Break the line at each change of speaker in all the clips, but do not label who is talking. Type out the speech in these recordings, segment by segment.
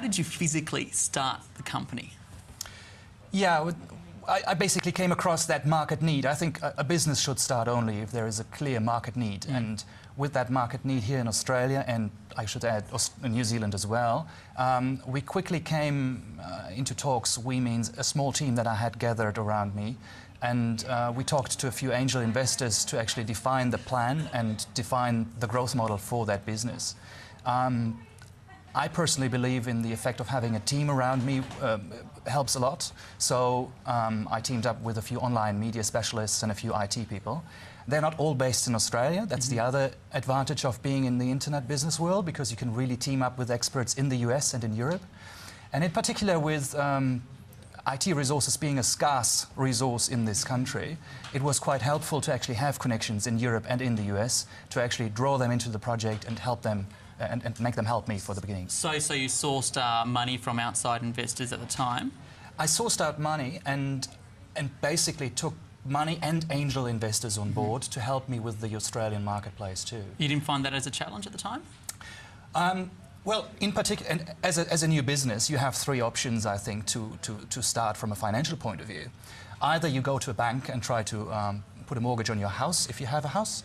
did you physically start the company?
Yeah, I basically came across that market need. I think a business should start only if there is a clear market need. And with that market need here in Australia, and I should add New Zealand as well, we quickly came into talks. We means a small team that I had gathered around me. And we talked to a few angel investors to actually define the plan and define the growth model for that business. I personally believe in the effect of having a team around me helps a lot. So I teamed up with a few online media specialists and a few IT people. They're not all based in Australia. That's the other advantage of being in the internet business world, because you can really team up with experts in the US and in Europe. And in particular with IT resources being a scarce resource in this country, it was quite helpful to actually have connections in Europe and in the US to actually draw them into the project and help them and make them help me for the beginning.
So you sourced money from outside investors at the time?
I sourced out money and basically took money and angel investors on board to help me with the Australian marketplace too.
You didn't find that as a challenge at the time?
Well, in particular, as a new business, you have three options, I think, to start from a financial point of view. Either you go to a bank and try to put a mortgage on your house if you have a house.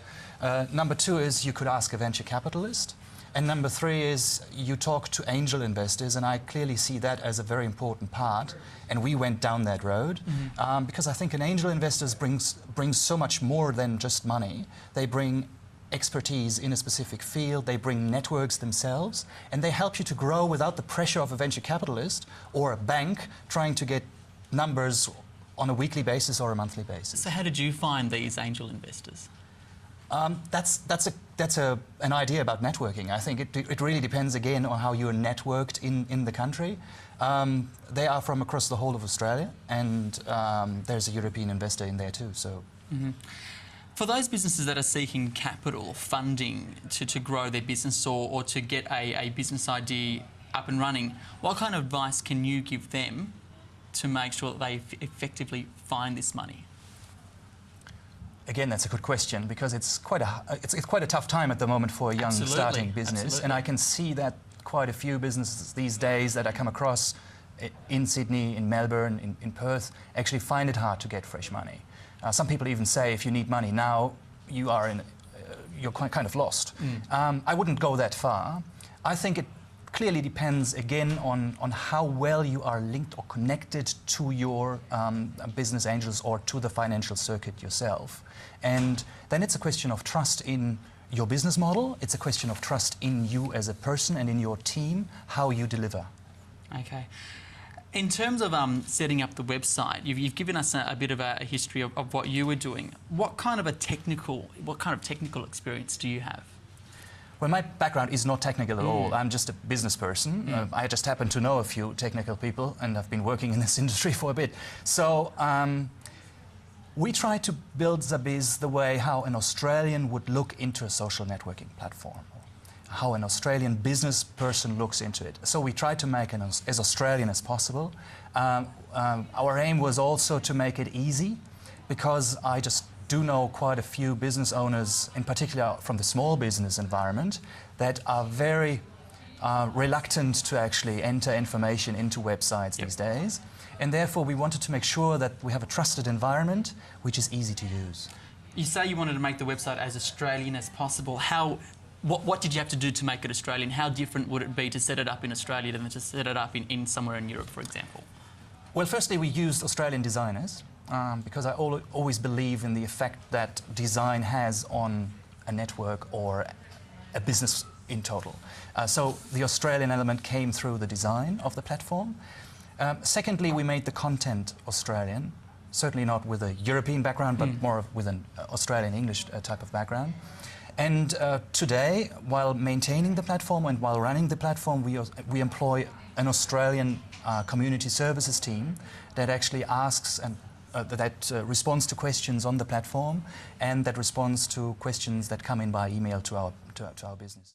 Number two is you could ask a venture capitalist. And number three is you talk to angel investors, and I clearly see that as a very important part. And we went down that road because I think an angel investor brings so much more than just money. They bring expertise in a specific field, they bring networks themselves, and they help you to grow without the pressure of a venture capitalist or a bank trying to get numbers on a weekly basis or a monthly basis.
So how did you find these angel investors?
That's an idea about networking. I think it really depends again on how you're networked in the country. They are from across the whole of Australia, and there's a European investor in there too. So.
For those businesses that are seeking capital, funding to grow their business or to get a business idea up and running, what kind of advice can you give them to make sure that they effectively find this money?
Again, that's a good question, because it's quite a tough time at the moment for a young starting business, and I can see that quite a few businesses these days that I come across in Sydney, in Melbourne, in Perth, actually find it hard to get fresh money. Some people even say if you need money now, you're kind of lost. I wouldn't go that far. I think it clearly depends again on how well you are linked or connected to your business angels or to the financial circuit yourself. And then it's a question of trust in your business model. It's a question of trust in you as a person and in your team, how you deliver. Okay.
In terms of setting up the website, you've given us a bit of a history of what you were doing. What kind of technical experience do you have?
Well, my background is not technical at all. I'm just a business person. I just happen to know a few technical people, and I've been working in this industry for a bit. So we try to build ZaaBiz the way how an Australian would look into a social networking platform, how an Australian business person looks into it. So we try to make it as Australian as possible. Our aim was also to make it easy, because I just do know quite a few business owners, in particular from the small business environment, that are very reluctant to actually enter information into websites these days. And therefore we wanted to make sure that we have a trusted environment which is easy to use.
You say you wanted to make the website as Australian as possible. What did you have to do to make it Australian? How different would it be to set it up in Australia than to set it up in somewhere in Europe, for example?
Well, firstly, we used Australian designers because I always believe in the effect that design has on a network or a business in total. So the Australian element came through the design of the platform. Secondly, we made the content Australian, certainly not with a European background, but more with an Australian English type of background. And today, while maintaining the platform and while running the platform, we employ an Australian community services team that actually asks and responds to questions on the platform, and that responds to questions that come in by email to our business.